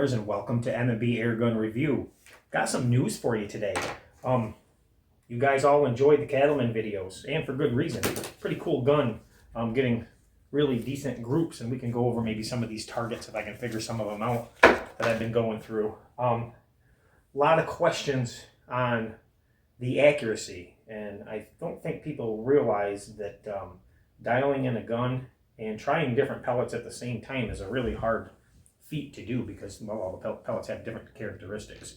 gunners, and welcome to M&B Airgun Review. Got some news for you today. You guys all enjoyed the Cattlemen videos, and for good reason. Pretty cool gun. Getting really decent groups, and we can go over maybe some of these targets if I can figure some of them out that I've been going through. A lot of questions on the accuracy, and I don't think people realize that dialing in a gun and trying different pellets at the same time is a really hard feat to do because, well, all the pellets have different characteristics.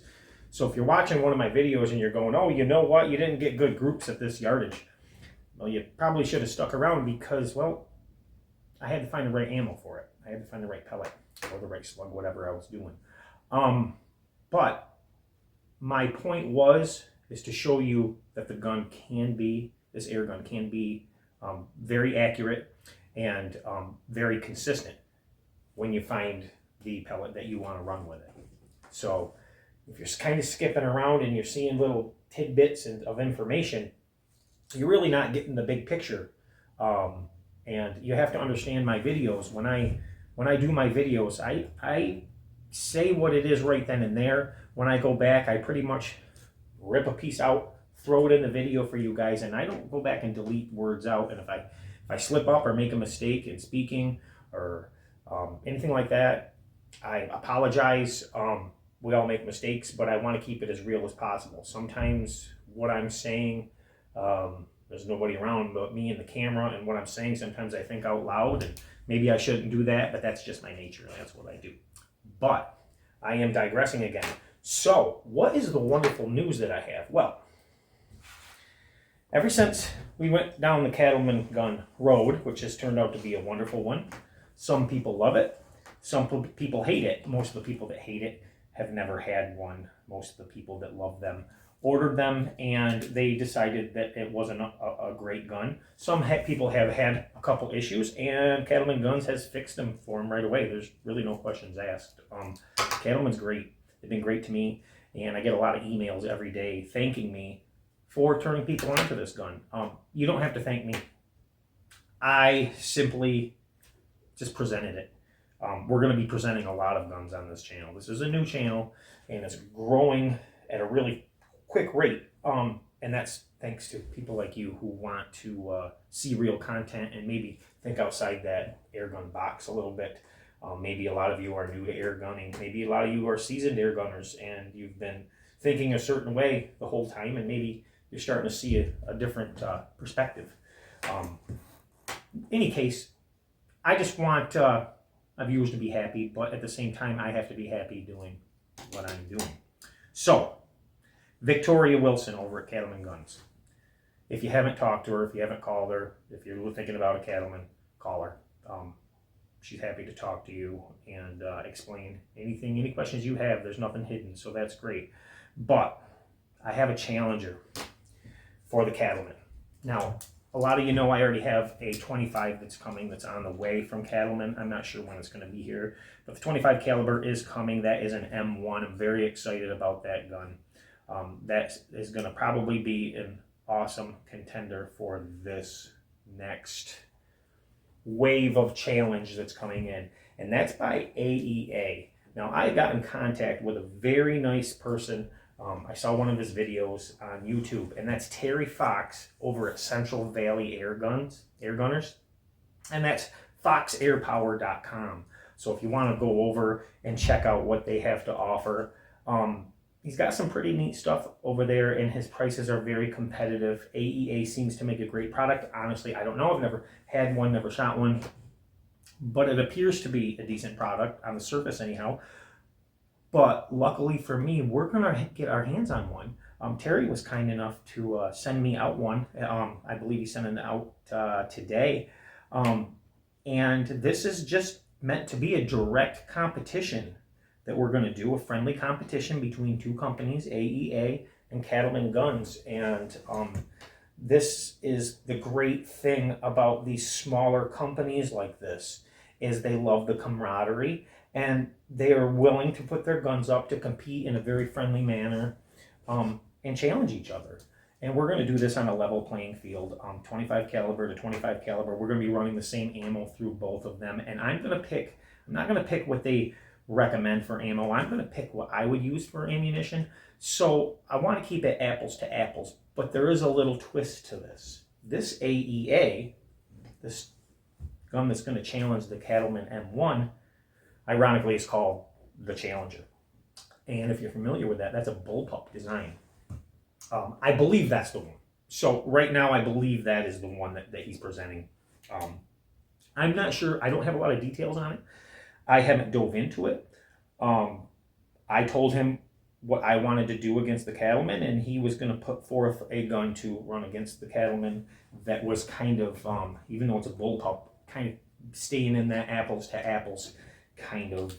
So if you're watching one of my videos and you're going, oh, you know what, you didn't get good groups at this yardage, well, you probably should have stuck around because, well, I had to find the right ammo for it. I had to find the right pellet or the right slug, whatever I was doing. But my point is to show you that the gun can be, this air gun can be very accurate and very consistent when you find the pellet that you want to run with it. So if you're kind of skipping around and you're seeing little tidbits of information, you're really not getting the big picture. And you have to understand my videos. When I do my videos, I say what it is right then and there. When I go back, I pretty much rip a piece out, throw it in the video for you guys, and I don't go back and delete words out. And if I slip up or make a mistake in speaking or anything like that, I apologize. We all make mistakes, but I want to keep it as real as possible. Sometimes what I'm saying, there's nobody around but me and the camera, and what I'm saying, sometimes I think out loud, and maybe I shouldn't do that, but that's just my nature. That's what I do. But I am digressing again. So what is the wonderful news that I have? Well, ever since we went down the Cattleman gun road, which has turned out to be a wonderful one, some people love it, some people hate it. Most of the people that hate it have never had one. Most of the people that love them ordered them, and they decided that it wasn't a great gun. Some people have had a couple issues, and Cattleman Guns has fixed them for them right away. There's really no questions asked. Cattleman's great. They've been great to me, and I get a lot of emails every day thanking me for turning people onto this gun. You don't have to thank me. I simply just presented it. We're going to be presenting a lot of guns on this channel. This is a new channel, and it's growing at a really quick rate. And that's thanks to people like you who want to see real content and maybe think outside that airgun box a little bit. Maybe a lot of you are new to air gunning. Maybe a lot of you are seasoned air gunners and you've been thinking a certain way the whole time, and maybe you're starting to see a different perspective. In any case, I just want our viewers to be happy, but at the same time, I have to be happy doing what I'm doing. So, Victoria Wilson over at Cattleman Guns. If you haven't talked to her, if you haven't called her, if you're thinking about a Cattleman, call her. She's happy to talk to you and explain anything, any questions you have. There's nothing hidden, so that's great. But I have a Challenger for the Cattleman. Now, a lot of you know I already have a 25 that's coming, that's on the way from Cattleman. I'm not sure when it's going to be here, but the 25 caliber is coming. That is an M1. I'm very excited about that gun. That is going to probably be an awesome contender for this next wave of challenge that's coming in, and that's by AEA. Now, I got in contact with a very nice person. I saw one of his videos on YouTube, and that's Terry Fox over at Central Valley Air Gunners, and that's foxairpower.com. So if you want to go over and check out what they have to offer, he's got some pretty neat stuff over there, and his prices are very competitive. AEA seems to make a great product. Honestly, I don't know. I've never had one, never shot one, but it appears to be a decent product on the surface anyhow. But luckily for me, we're going to get our hands on one. Terry was kind enough to send me out one. I believe he sent it out today. And this is just meant to be a direct competition that we're going to do, a friendly competition between two companies, AEA and Cattleman Guns. And this is the great thing about these smaller companies like this, is they love the camaraderie, and they are willing to put their guns up to compete in a very friendly manner and challenge each other. And we're going to do this on a level playing field, 25 caliber to 25 caliber. We're going to be running the same ammo through both of them, and I'm not going to pick what they recommend for ammo. I'm going to pick what I would use for ammunition. So I want to keep it apples to apples, but there is a little twist to this. This AEA, this gun that's going to challenge the Cattleman M1, ironically is called the Challenger. And if you're familiar with that, that's a bullpup design. I believe that's the one. So right now I believe that is the one that he's presenting. I'm not sure. I don't have a lot of details on it. I haven't dove into it. I told him what I wanted to do against the Cattlemen, and he was going to put forth a gun to run against the Cattlemen that was kind of, even though it's a bullpup, kind of staying in that apples to apples kind of,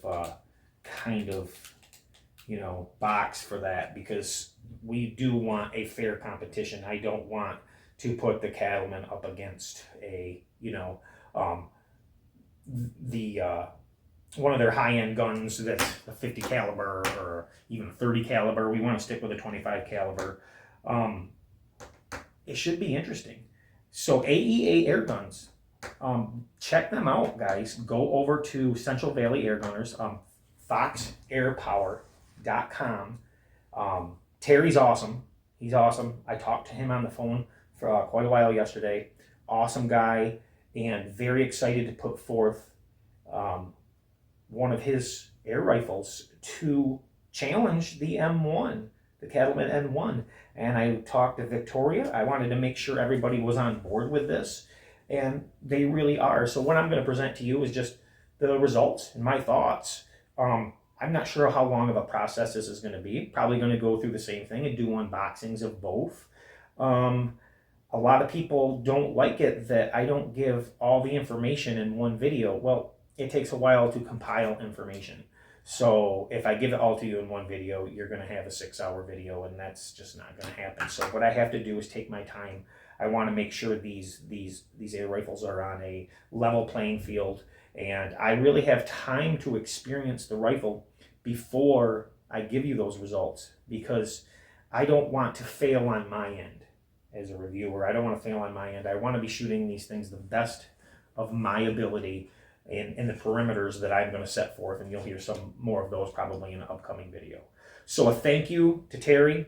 you know, box for that, because we do want a fair competition. I don't want to put the Cattlemen up against a, you know, one of their high-end guns that's a 50 caliber or even a 30 caliber. We want to stick with a 25 caliber. It should be interesting. So AEA Airguns, check them out, guys. Go over to Central Valley Airgunners, foxairpower.com. Terry's awesome. He's awesome. I talked to him on the phone for quite a while yesterday. Awesome guy, and very excited to put forth one of his air rifles to challenge the M1, the Cattleman M1. And I talked to Victoria. I wanted to make sure everybody was on board with this, and they really are. So what I'm going to present to you is just the results and my thoughts. I'm not sure how long of a process this is going to be. Probably going to go through the same thing and do unboxings of both. A lot of people don't like it that I don't give all the information in one video. Well, it takes a while to compile information. So if I give it all to you in one video, you're going to have a 6-hour video, and that's just not going to happen. So what I have to do is take my time. I want to make sure these air rifles are on a level playing field, and I really have time to experience the rifle before I give you those results, because I don't want to fail on my end as a reviewer. I don't want to fail on my end. I want to be shooting these things the best of my ability in the perimeters that I'm going to set forth, and you'll hear some more of those probably in an upcoming video. So a thank you to Terry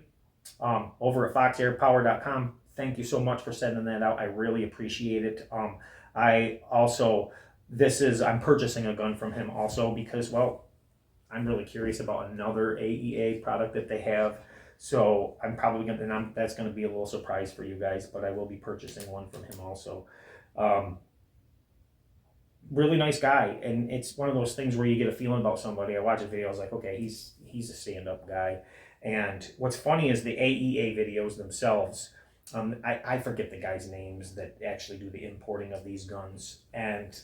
over at foxairpower.com. Thank you so much for sending that out. I really appreciate it. I'm purchasing a gun from him also because, well, I'm really curious about another AEA product that they have. So I'm probably going to, that's going to be a little surprise for you guys, but I will be purchasing one from him also. Really nice guy, and it's one of those things where you get a feeling about somebody. I watch a video, I was like, okay, he's a stand-up guy. And what's funny is the AEA videos themselves, I forget the guys' names that actually do the importing of these guns, and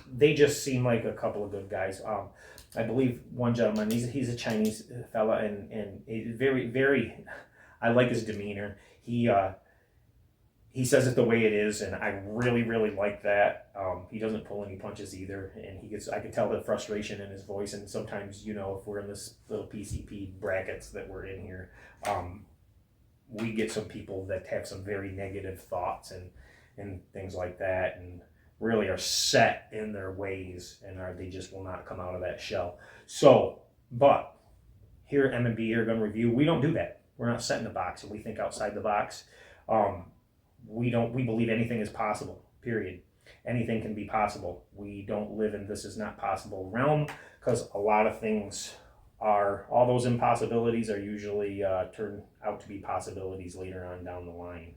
they just seem like a couple of good guys. I believe one gentleman, he's a Chinese fella, and very, very, I like his demeanor. He says it the way it is, and I really, really like that. He doesn't pull any punches either, and I can tell the frustration in his voice, and sometimes, you know, if we're in this little PCP brackets that we're in here, we get some people that have some very negative thoughts and things like that, and really are set in their ways, and they just will not come out of that shell. So, but here at M&B Airgun Review, we don't do that. We're not set in the box, and we think outside the box. We believe anything is possible, period. Anything can be possible. We don't live in this is not possible realm, because a lot of things all those impossibilities are usually turn out to be possibilities later on down the line.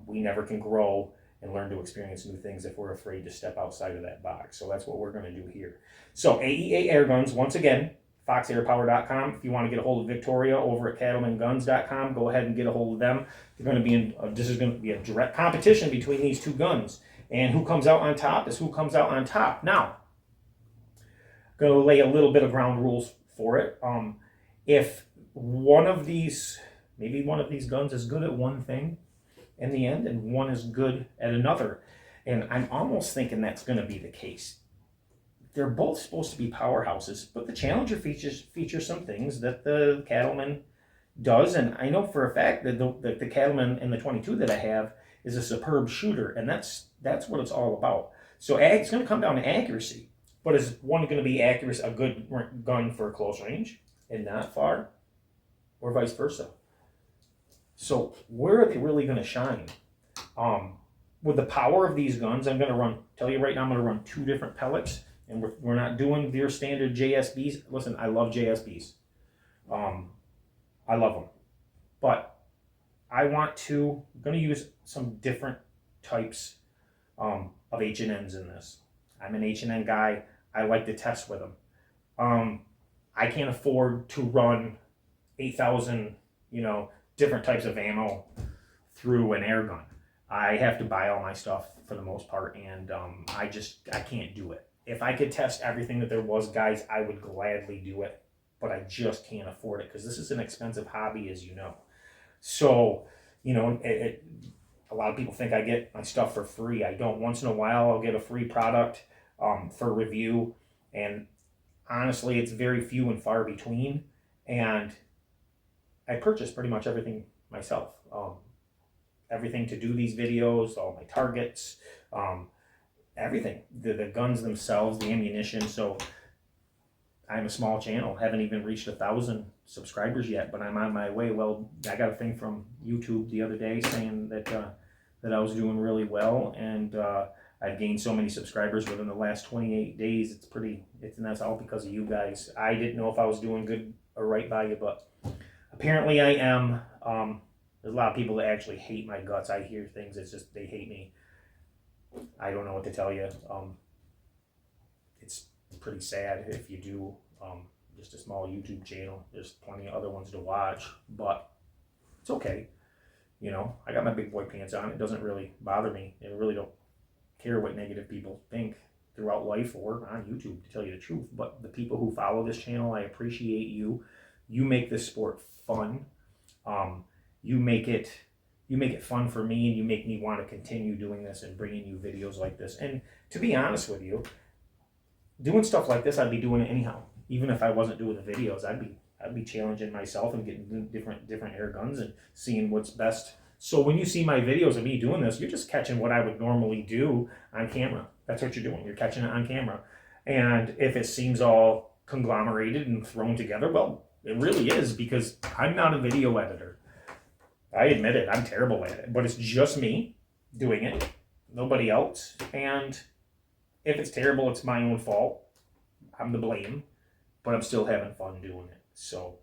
We never can grow and learn to experience new things if we're afraid to step outside of that box. So that's what we're going to do here. So AEA Airguns, once again, foxairpower.com. If you want to get a hold of Victoria over at cattlemanguns.com, go ahead and get a hold of them. They're going to be this is going to be a direct competition between these two guns, and who comes out on top is who comes out on top. Now, I'm going to lay a little bit of ground rules for it. If maybe one of these guns is good at one thing in the end, and one is good at another, and I'm almost thinking that's going to be the case. They're both supposed to be powerhouses, but the Challenger features some things that the Cattleman does, and I know for a fact that the Cattleman in the 22 that I have is a superb shooter, and that's what it's all about. So it's going to come down to accuracy. But is one going to be accurate, a good gun for close range and not far, or vice versa? So where are they really going to shine? With the power of these guns, I'm going to tell you right now, I'm going to run 2 different pellets, and we're not doing your standard JSBs. Listen, I love JSBs. I love them. But I'm going to use some different types of H&Ns in this. I'm an H&N guy. I like to test with them. I can't afford to run 8,000, different types of ammo through an air gun. I have to buy all my stuff for the most part, and I can't do it. If I could test everything that there was, guys, I would gladly do it, but I just can't afford it because this is an expensive hobby, as you know. So, a lot of people think I get my stuff for free. I don't. Once in a while, I'll get a free product for review, and honestly, it's very few and far between, and I purchase pretty much everything myself. Everything to do these videos, all my targets, everything. The guns themselves, the ammunition. So I'm a small channel. Haven't even reached 1,000 subscribers yet, but I'm on my way. Well, I got a thing from YouTube the other day saying that I was doing really well, and I've gained so many subscribers within the last 28 days. And that's all because of you guys. I didn't know if I was doing good or right by you, but apparently I am. There's a lot of people that actually hate my guts. I hear things, it's just they hate me. I don't know what to tell you. It's pretty sad if you do just a small YouTube channel. There's plenty of other ones to watch, but it's okay. I got my big boy pants on. It doesn't really bother me. I really don't care what negative people think throughout life or on YouTube, to tell you the truth. But the people who follow this channel, I appreciate you. You make this sport fun. You make it fun for me, and you make me want to continue doing this and bringing you videos like this. And to be honest with you, doing stuff like this, I'd be doing it anyhow. Even if I wasn't doing the videos, I'd be challenging myself and getting different air guns and seeing what's best. So when you see my videos of me doing this, you're just catching what I would normally do on camera. That's what you're doing. You're catching it on camera. And if it seems all conglomerated and thrown together, well, it really is, because I'm not a video editor. I admit it, I'm terrible at it, but it's just me doing it, nobody else. And if it's terrible, it's my own fault. I'm to blame, but I'm still having fun doing it. So,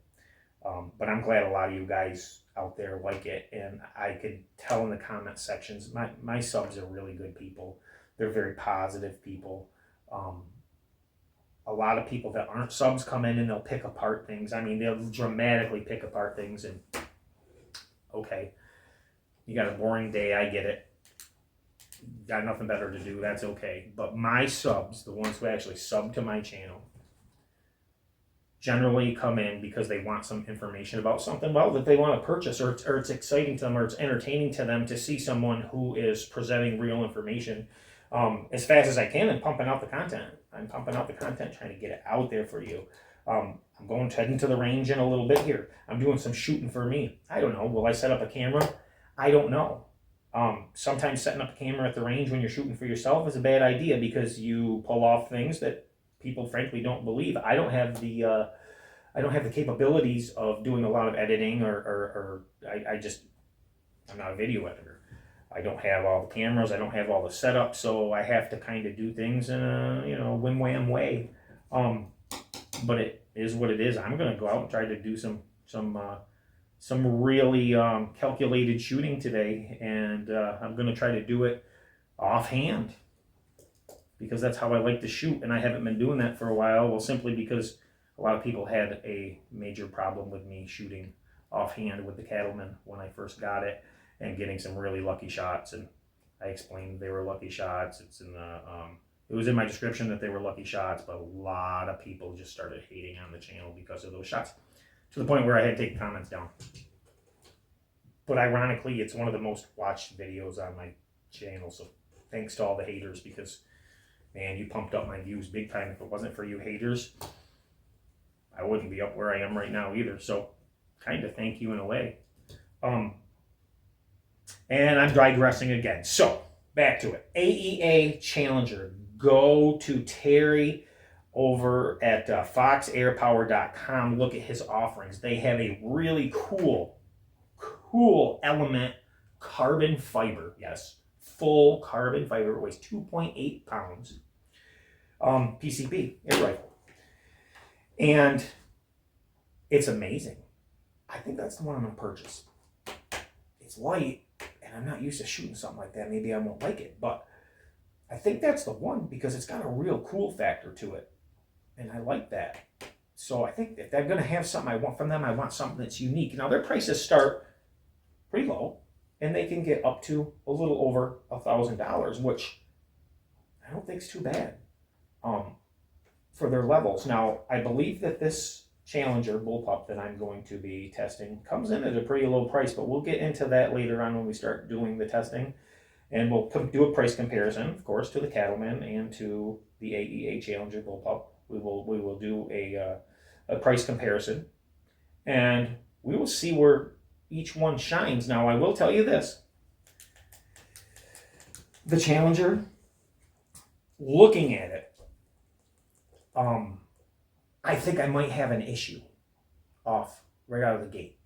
but I'm glad a lot of you guys out there like it, and I could tell in the comment sections, my subs are really good people. They're very positive people. A lot of people that aren't subs come in and they'll pick apart things. I mean, they'll dramatically pick apart things, and okay, you got a boring day, I get it. Got nothing better to do, that's okay. But my subs, the ones who actually sub to my channel, generally come in because they want some information about something, well, that they want to purchase, or it's exciting to them, or it's entertaining to them to see someone who is presenting real information as fast as I can and pumping out the content. I'm pumping out the content, trying to get it out there for you. I'm heading to the range in a little bit here. I'm doing some shooting for me. I don't know. Will I set up a camera? I don't know. Sometimes setting up a camera at the range when you're shooting for yourself is a bad idea, because you pull off things that people frankly don't believe. I don't have the capabilities of doing a lot of editing, or I'm not a video editor. I don't have all the cameras. I don't have all the setup, so I have to kind of do things in a whim wham way. But it is what it is. I'm gonna go out and try to do some really calculated shooting today, and I'm gonna try to do it offhand, because that's how I like to shoot, and I haven't been doing that for a while. Well, simply because a lot of people had a major problem with me shooting offhand with the Cattlemen when I first got it, and getting some really lucky shots. And I explained they were lucky shots. It's in the it was in my description that they were lucky shots, but a lot of people just started hating on the channel because of those shots, to the point where I had to take comments down. But ironically, it's one of the most watched videos on my channel, so thanks to all the haters, because man, you pumped up my views big time. If it wasn't for you haters, I wouldn't be up where I am right now either. So kind of thank you in a way. And I'm digressing again. So back to it. AEA Challenger. Go to Terry. over at foxairpower.com. Look at his offerings. They have a really cool element carbon fiber. Yes, full carbon fiber. It weighs 2.8 pounds. PCP air rifle. And it's amazing. I think that's the one I'm going to purchase. It's light, and I'm not used to shooting something like that. Maybe I won't like it, but I think that's the one because it's got a real cool factor to it. And I like that. So I think if they're going to have something I want from them, I want something that's unique. Now, their prices start pretty low, and they can get up to a little over $1,000, which I don't think is too bad for their levels. Now, I believe that this Challenger bullpup that I'm going to be testing comes in at a pretty low price, but we'll get into that later on when we start doing the testing. And we'll do a price comparison, of course, to the Cattlemen and to the AEA Challenger bullpup. We will do a price comparison, and we will see where each one shines. Now, I will tell you this. The Challenger, looking at it, I think I might have an issue off right out of the gate.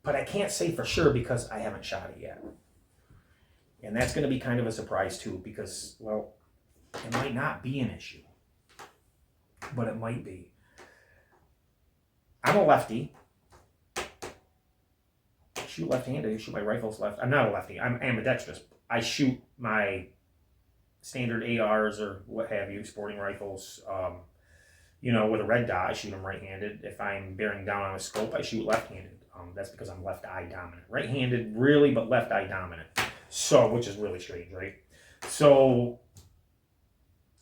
But I can't say for sure because I haven't shot it yet. And that's going to be kind of a surprise too because, well, it might not be an issue. But it might be. I'm a lefty. I shoot left-handed. I shoot my rifles left. I'm not a lefty. I'm ambidextrous. I shoot my standard ARs or what have you, sporting rifles, with a red dot. I shoot them right-handed. If I'm bearing down on a scope, I shoot left-handed. That's because I'm left eye dominant. Right-handed, really, but left eye dominant. So, which is really strange, right? So,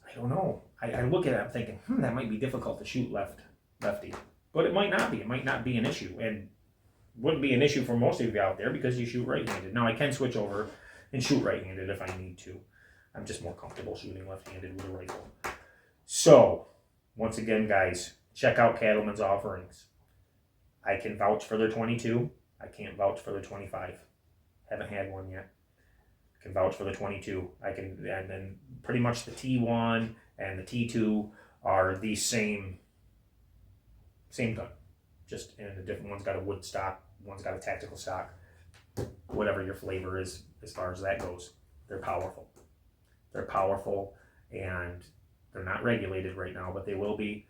I don't know. I look at it, I'm thinking, that might be difficult to shoot lefty. But it might not be. It might not be an issue. And wouldn't be an issue for most of you out there because you shoot right-handed. Now, I can switch over and shoot right-handed if I need to. I'm just more comfortable shooting left-handed with a rifle. So, once again, guys, check out Cattlemen's offerings. I can vouch for their 22. I can't vouch for their 25. Haven't had one yet. I can vouch for the 22. And then pretty much the T1 and the T2 are the same gun. Just in a different, one's got a wood stock, one's got a tactical stock. Whatever your flavor is as far as that goes. They're powerful. They're powerful, and they're not regulated right now, but they will be.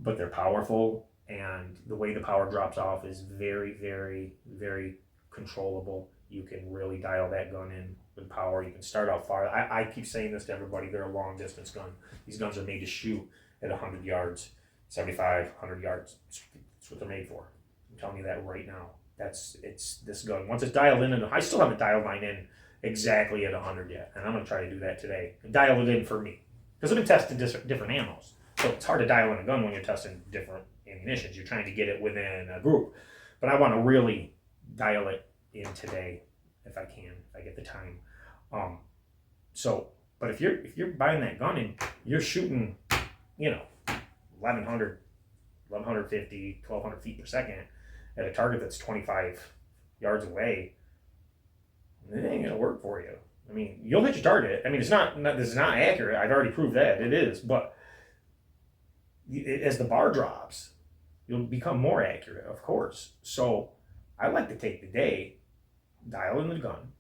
But they're powerful, and the way the power drops off is very, very, very controllable. You can really dial that gun in with power. You can start out far. I keep saying this to everybody. They're a long distance gun. These guns are made to shoot at 100 yards, 75, 100 yards. That's what they're made for. I'm telling you that right now. It's this gun. Once it's dialed in, and I still haven't dialed mine in exactly at 100 yet, and I'm going to try to do that today and dial it in for me. Because I've been testing different ammos. So it's hard to dial in a gun when you're testing different ammunitions. You're trying to get it within a group. But I want to really dial it in today if I can, if I get the time. But if you're buying that gun and you're shooting, 1,100, 1,150, 1,200 feet per second at a target that's 25 yards away, it ain't gonna work for you. I mean, you'll hit your target. I mean, this is not accurate. I've already proved that it is, but as the bar drops, you'll become more accurate, of course. So I like to take the day, dial in the gun,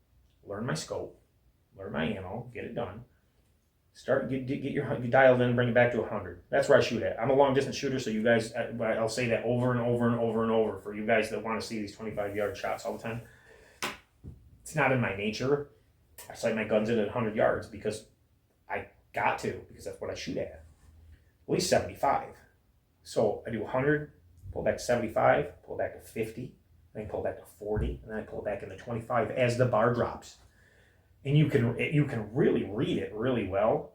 learn my scope, learn my ammo, get it done. Get your dialed in and bring it back to 100. That's where I shoot at. I'm a long distance shooter, so you guys, I'll say that over and over and over and over for you guys that want to see these 25-yard shots all the time. It's not in my nature. I sight my guns in at 100 yards because I got to, because that's what I shoot at least 75. So I do 100, pull back to 75, pull back to 50, then pull back to 40, and then I pull back into 25 as the bar drops. And you can really read it really well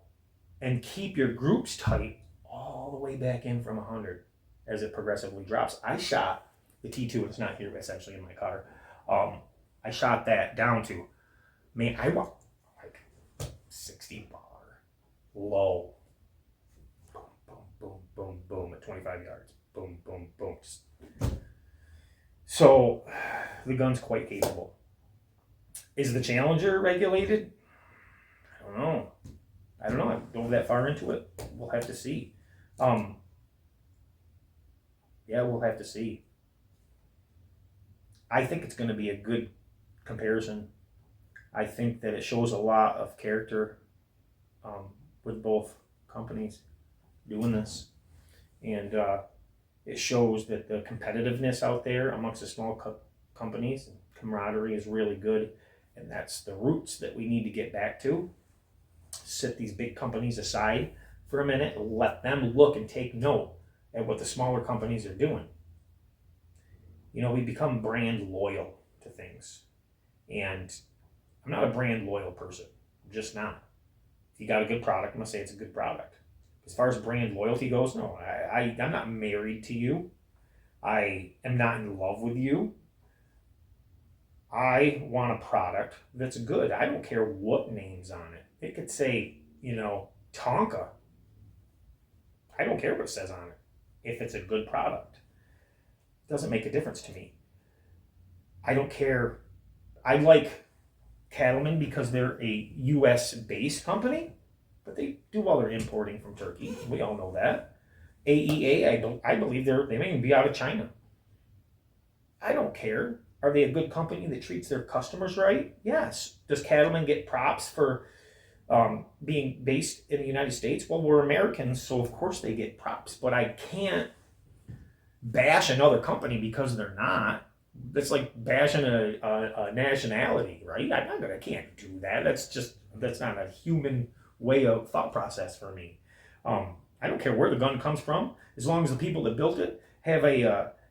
and keep your groups tight all the way back in from 100 as it progressively drops. I shot the T2, it's not here, it's actually in my car. I shot that down to, I want like 60 bar, low. Boom, boom, boom, boom, boom at 25 yards. Boom, boom, boom. So the gun's quite capable. Is the Challenger regulated? I don't know. I don't go that far into it. We'll have to see. Yeah, we'll have to see. I think it's going to be a good comparison. I think that it shows a lot of character with both companies doing this. And it shows that the competitiveness out there amongst the small companies and camaraderie is really good. And that's the roots that we need to get back to. Set these big companies aside for a minute and let them look and take note at what the smaller companies are doing. You know, we become brand loyal to things. And I'm not a brand loyal person. I'm just not. If you got a good product, I'm going to say it's a good product. As far as brand loyalty goes, no, I'm not married to you. I am not in love with you. I want a product that's good. I don't care what name's on it. It could say, you know, Tonka. I don't care what it says on it. If it's a good product, it doesn't make a difference to me. I don't care. I like Cattlemen because they're a U.S. based company, but they do all their importing from Turkey. We all know that. AEA, I believe they may even be out of China. I don't care. Are they a good company that treats their customers right? Yes. Does Cattlemen get props for being based in the United States? Well, we're Americans, so of course they get props. But I can't bash another company because they're not. That's like bashing a nationality, right? I can't do that. That's not a human way of thought process for me. I don't care where the gun comes from, as long as the people that built it have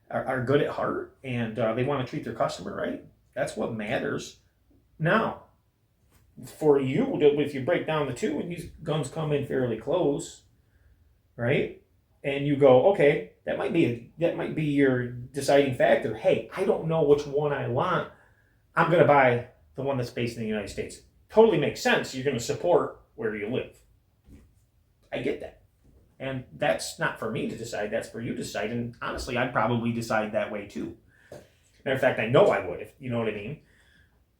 are good at heart and they want to treat their customer right. That's what matters. Now, for you, if you break down the two and these guns come in fairly close, right? And you go, okay, that might be your deciding factor. Hey, I don't know which one I want. I'm going to buy the one that's based in the United States. Totally makes sense. You're going to support where you live. I get that. And that's not for me to decide. That's for you to decide. And honestly, I'd probably decide that way too. Matter of fact, I know I would, if you know what I mean.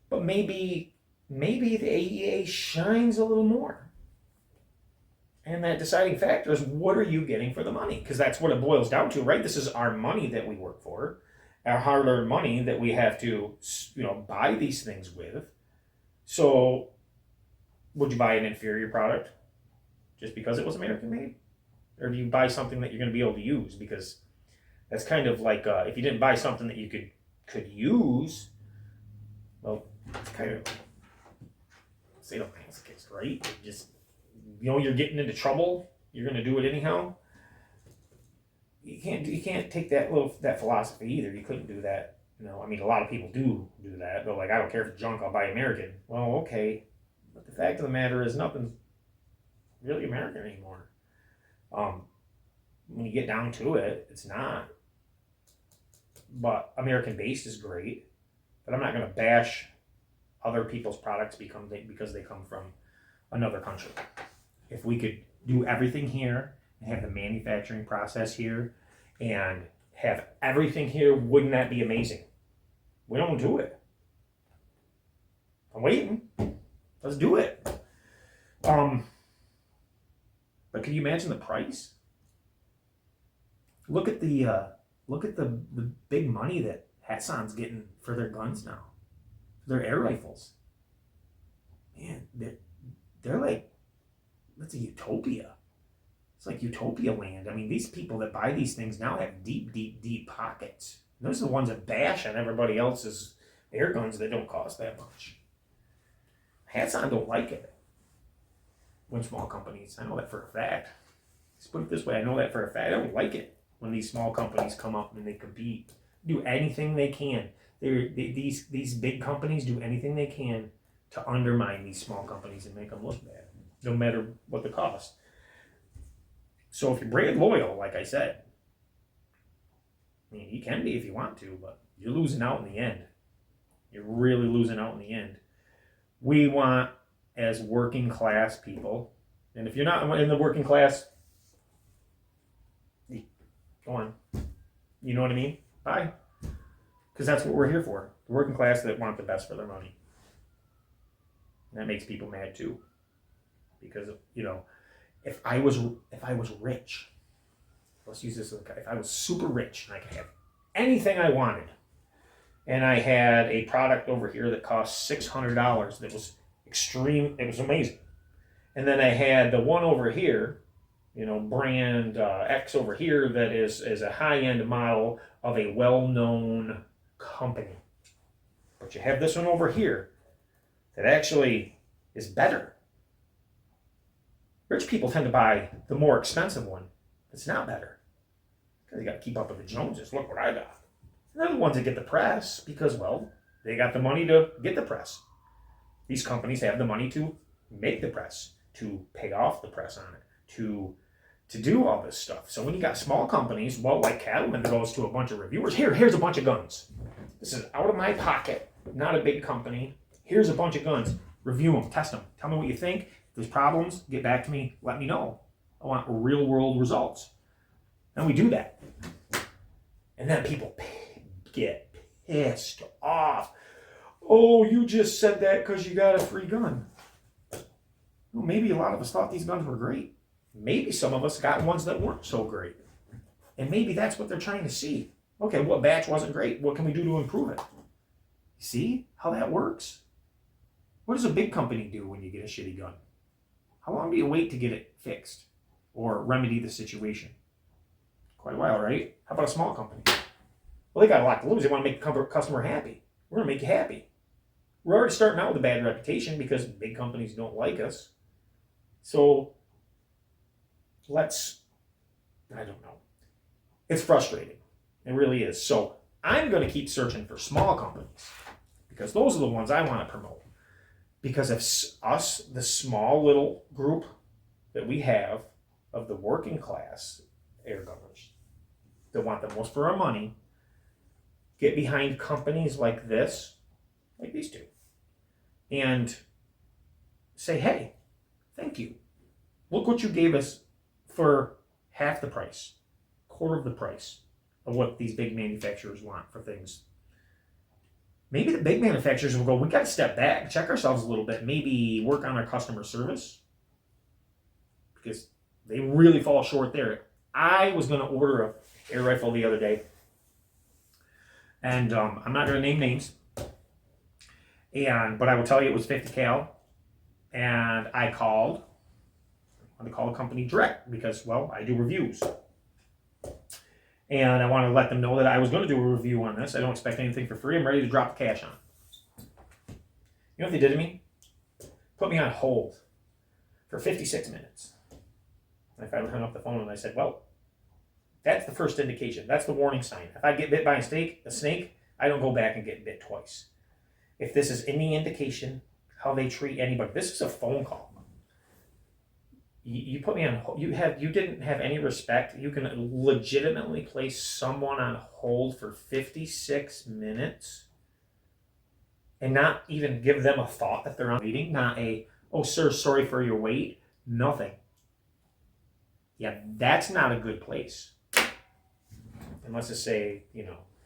But maybe the AEA shines a little more. And that deciding factor is, what are you getting for the money? Because that's what it boils down to, right? This is our money that we work for, our hard-earned money that we have to, buy these things with. So, would you buy an inferior product just because it was American made? Or do you buy something that you're going to be able to use? Because that's kind of like if you didn't buy something that you could use, well, it's kind of say the masochist, right? You're getting into trouble. You're going to do it anyhow. You can't take that philosophy either. You couldn't do that. I mean, a lot of people do that. They're like, I don't care if it's junk, I'll buy American. Well, okay, but the fact of the matter is, nothing's really American anymore. When you get down to it, it's not. But American based is great. But I'm not going to bash other people's products because they come from another country. If we could do everything here and have the manufacturing process here and have everything here, wouldn't that be amazing? We don't do it. I'm waiting. Let's do it. But can you imagine the price? Look at the big money that Hassan's getting for their guns now, their air rifles. Man, they're like, that's a utopia. It's like utopia land. I mean, these people that buy these things now have deep, deep, deep pockets. Those are the ones that bash on everybody else's air guns that don't cost that much. Hassan don't like it. When small companies, I know that for a fact. Let's put it this way, I know that for a fact. I don't like it when these small companies come up and they compete. Do anything they can. These big companies do anything they can to undermine these small companies and make them look bad, no matter what the cost. So if you're brand loyal, like I said, I mean, you can be if you want to, but you're losing out in the end. You're really losing out in the end. We want, as working class people, and if you're not in the working class, go on. You know what I mean? Bye. Because that's what we're here for. The working class that want the best for their money. And that makes people mad too. Because, if I was rich, let's use this as if I was super rich and I could have anything I wanted, and I had a product over here that cost $600 that was extreme, it was amazing. And then I had the one over here, you know, brand X over here that is a high-end model of a well-known company. But you have this one over here that actually is better. Rich people tend to buy the more expensive one. It's not better. Because you got to keep up with the Joneses. Look what I got. And they're the ones that get the press because, well, they got the money to get the press. These companies have the money to make the press, to pay off the press on it, to do all this stuff. So when you got small companies, well, like Cattlemen that goes to a bunch of reviewers, here's a bunch of guns. This is out of my pocket, not a big company. Here's a bunch of guns. Review them, test them. Tell me what you think. If there's problems, get back to me, let me know. I want real world results. And we do that. And then people get pissed off. Oh, you just said that because you got a free gun. Well, maybe a lot of us thought these guns were great. Maybe some of us got ones that weren't so great. And maybe that's what they're trying to see. Okay, what batch wasn't great? What can we do to improve it? See how that works? What does a big company do when you get a shitty gun? How long do you wait to get it fixed or remedy the situation? Quite a while, right? How about a small company? Well, they got a lot to lose. They want to make the customer happy. We're going to make you happy. We're already starting out with a bad reputation because big companies don't like us. So I don't know. It's frustrating. It really is. So I'm going to keep searching for small companies because those are the ones I want to promote. Because if us, the small little group that we have of the working class air gunners that want the most for our money, get behind companies like this, like these two, and say, hey, thank you. Look what you gave us for half the price, quarter of the price of what these big manufacturers want for things. Maybe the big manufacturers will go, we got to step back, check ourselves a little bit, maybe work on our customer service because they really fall short there. I was going to order an air rifle the other day, and I'm not going to name names, but I will tell you it was 50 cal, and I wanted to call the company direct because, well, I do reviews. And I want to let them know that I was going to do a review on this. I don't expect anything for free. I'm ready to drop the cash on it. You know what they did to me? Put me on hold for 56 minutes. And I finally hung up the phone and I said, well, that's the first indication. That's the warning sign. If I get bit by a snake, I don't go back and get bit twice. If this is any indication how they treat anybody, this is a phone call. You put me on hold. You didn't have any respect. You can legitimately place someone on hold for 56 minutes and not even give them a thought that they're on waiting. Not a, oh, sir, sorry for your wait. Nothing. Yeah, that's not a good place. Unless it's say,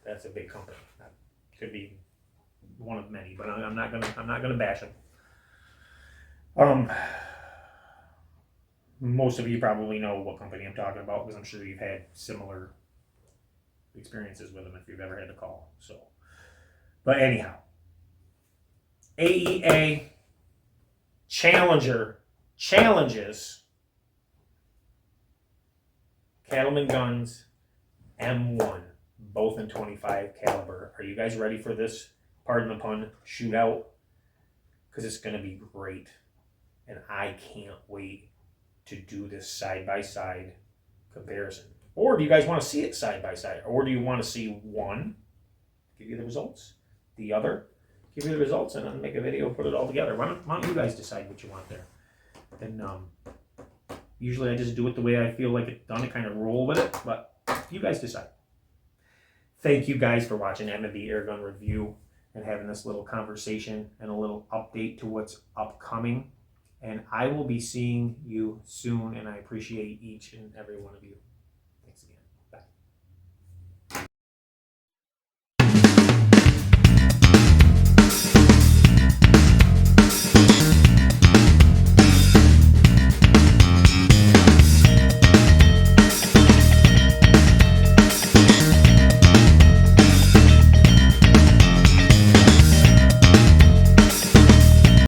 that's a big company. That could be one of many, but I'm not gonna bash them. Most of you probably know what company I'm talking about because I'm sure you've had similar experiences with them if you've ever had to call. So, but anyhow, AEA Challenger challenges Cattlemen guns M1, both in 25 caliber. Are you guys ready for this? Pardon the pun, shootout, because it's going to be great, and I can't wait to do this side-by-side comparison. Or do you guys want to see it side-by-side? Or do you want to see one, give you the results, the other, give you the results, and then make a video, put it all together? Why don't you guys decide what you want there? And usually I just do it the way I feel like it's done, and kind of roll with it, but you guys decide. Thank you guys for watching M&B Airgun Review and having this little conversation and a little update to what's upcoming. And I will be seeing you soon, and I appreciate each and every one of you.